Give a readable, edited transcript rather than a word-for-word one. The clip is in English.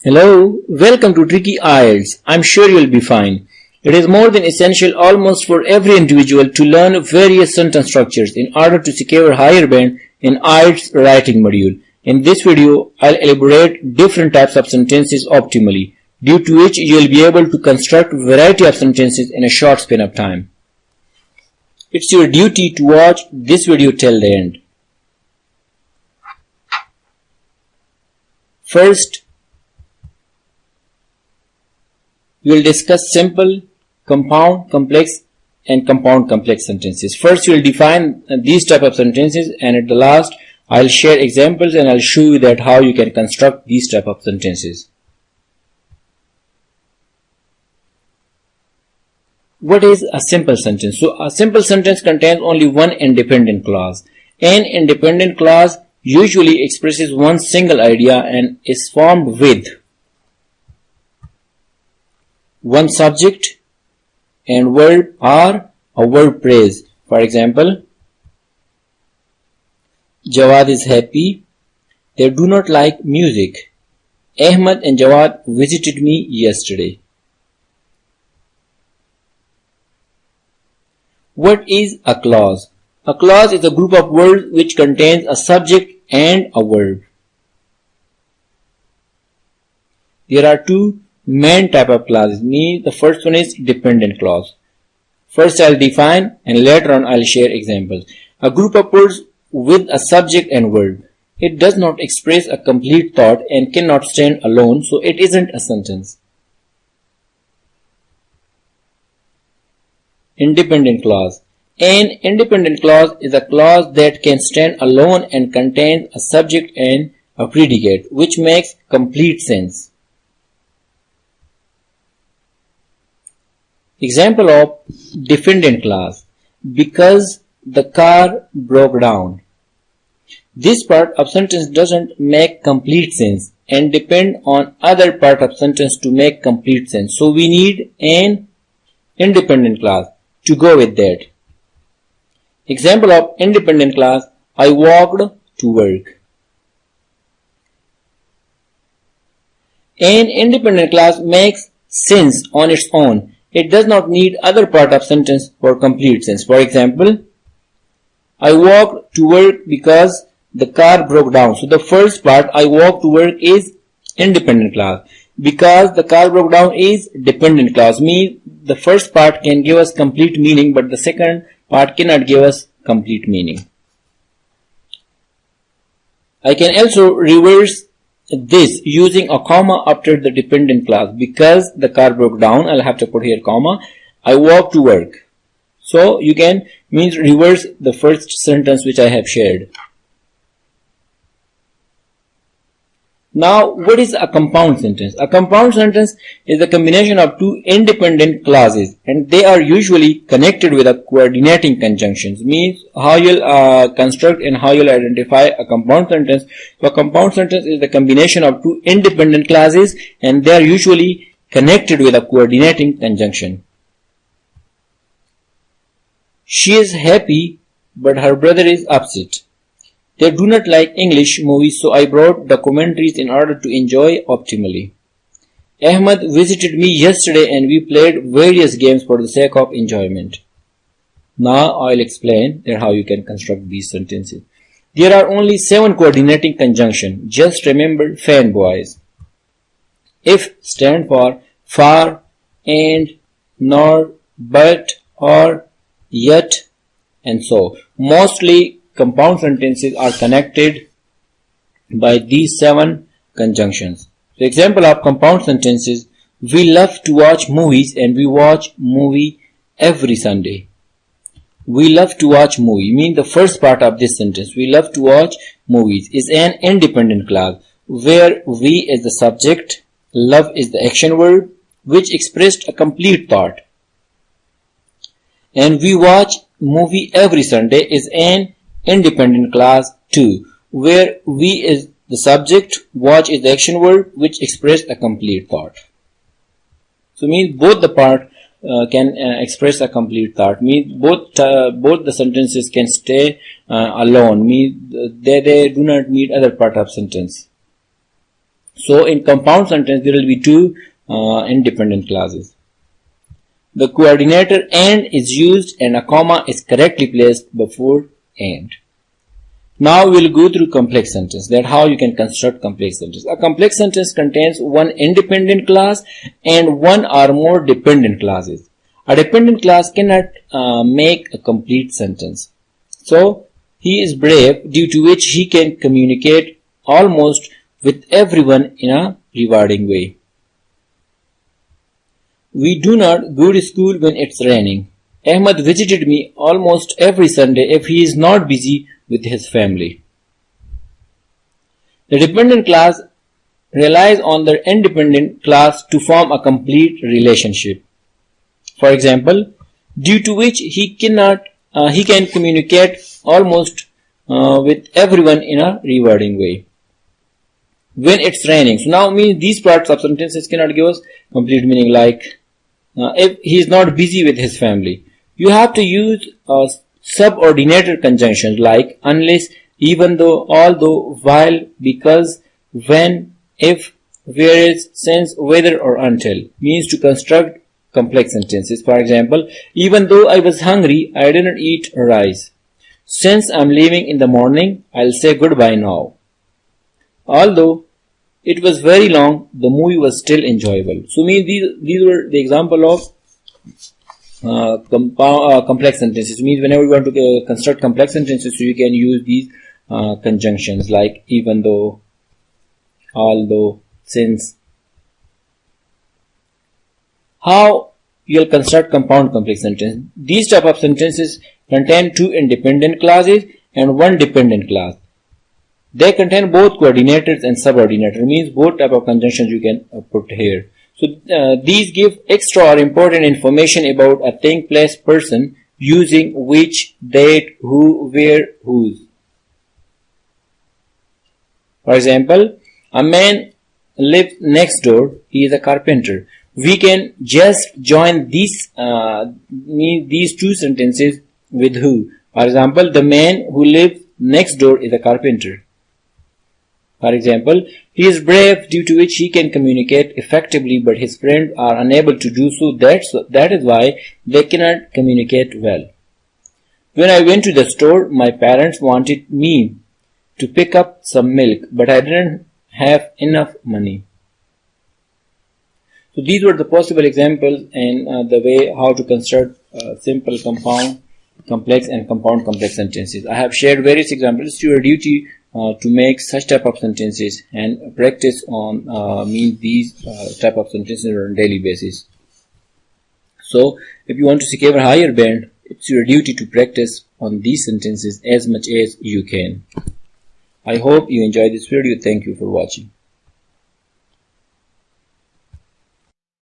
Hello, welcome to Tricky IELTS. I'm sure you'll be fine. It is more than essential almost for every individual to learn various sentence structures in order to secure a higher band in IELTS writing module. In this video, I'll elaborate different types of sentences optimally, due to which you'll be able to construct a variety of sentences in a short span of time. It's your duty to watch this video till the end. First, we will discuss simple, compound, complex and compound complex sentences. First we will define these type of sentences, and at the last I will share examples and I will show you that how you can construct these type of sentences. What is a simple sentence? So a simple sentence contains only one independent clause. An independent clause usually expresses one single idea and is formed with one subject and verb or a verb phrase. For example, Jawad is happy. They do not like music. Ahmed and Jawad visited me yesterday. What is a clause? A clause is a group of words which contains a subject and a verb. There are two main type of clauses. The first one is dependent clause. First I'll define and later on I'll share examples. A group of words with a subject and verb. It does not express a complete thought and cannot stand alone, so it isn't a sentence. Independent clause. An independent clause is a clause that can stand alone and contains a subject and a predicate, which makes complete sense. Example of dependent clause. Because the car broke down. This part of sentence doesn't make complete sense and depend on other part of sentence to make complete sense. So we need an independent clause to go with that. Example of independent clause. I walked to work. An independent clause makes sense on its own. It does not need other part of sentence for complete sense. For example, I walked to work because the car broke down. So the first part, I walked to work, is independent clause. Because the car broke down is dependent clause. Means the first part can give us complete meaning, but the second part cannot give us complete meaning. I can also reverse this using a comma after the dependent clause. Because the car broke down, I'll have to put here comma. I walk to work. So you can reverse the first sentence which I have shared. Now, what is a compound sentence? A compound sentence is a combination of two independent clauses, and they are usually connected with a coordinating conjunctions. Means how you'll construct and how you'll identify a compound sentence. So a compound sentence is the combination of two independent clauses, and they are usually connected with a coordinating conjunction. She is happy, but her brother is upset. They do not like English movies, so I brought documentaries in order to enjoy optimally. Ahmed visited me yesterday and we played various games for the sake of enjoyment. Now I'll explain how you can construct these sentences. There are only 7 coordinating conjunctions. Just remember fanboys. If stand for far, and, nor, but, or, yet, and so. Mostly compound sentences are connected by these 7 conjunctions. So example of compound sentences. We love to watch movies and we watch movie every Sunday. We love to watch movie mean the first part of this sentence. We love to watch movies is an independent clause where we is the subject, love is the action verb which expressed a complete thought. And we watch movie every Sunday is an independent clause too, where we is the subject, watch is the action verb which express a complete thought. So means both the part can express a complete thought. Means both the sentences can stay alone. Means they do not need other part of sentence. So in compound sentence there will be two independent clauses. The coordinator and is used and a comma is correctly placed before and. Now we'll go through complex sentence, that how you can construct complex sentence. A complex sentence contains one independent clause and one or more dependent clauses. A dependent clause cannot make a complete sentence. So he is brave, due to which he can communicate almost with everyone in a rewarding way. We do not go to school when it's raining. Ahmad visited me almost every Sunday if he is not busy with his family. The dependent clause relies on the independent clause to form a complete relationship. For example, due to which he can communicate almost with everyone in a rewarding way. When it's raining. So now means these parts of sentences cannot give us complete meaning, like if he is not busy with his family. You have to use subordinated conjunctions like unless, even though, although, while, because, when, if, whereas, since, whether or until means to construct complex sentences. For example, even though I was hungry, I didn't eat rice. Since I'm leaving in the morning, I'll say goodbye now. Although it was very long, the movie was still enjoyable. So means these were the example of complex sentences. It means whenever you want to construct complex sentences, so you can use these conjunctions like even though, although, since. How you'll construct compound complex sentence? These type of sentences contain two independent clauses and one dependent clause. They contain both coordinators and subordinators. Means both type of conjunctions you can put here. So these give extra or important information about a thing, place, person, using which, date, who, where, whose. For example, a man lives next door. He is a carpenter. We can just join these two sentences with who. For example, the man who lives next door is a carpenter. For example, he is brave, due to which he can communicate effectively, but his friends are unable to do so. That is why they cannot communicate well. When I went to the store, my parents wanted me to pick up some milk, but I didn't have enough money. So these were the possible examples and the way how to construct simple, compound, complex and compound complex sentences. I have shared various examples. It's your duty to make such type of sentences and practice on these type of sentences on a daily basis. So if you want to secure a higher band, it's your duty to practice on these sentences as much as you can. I hope you enjoyed this video. Thank you for watching.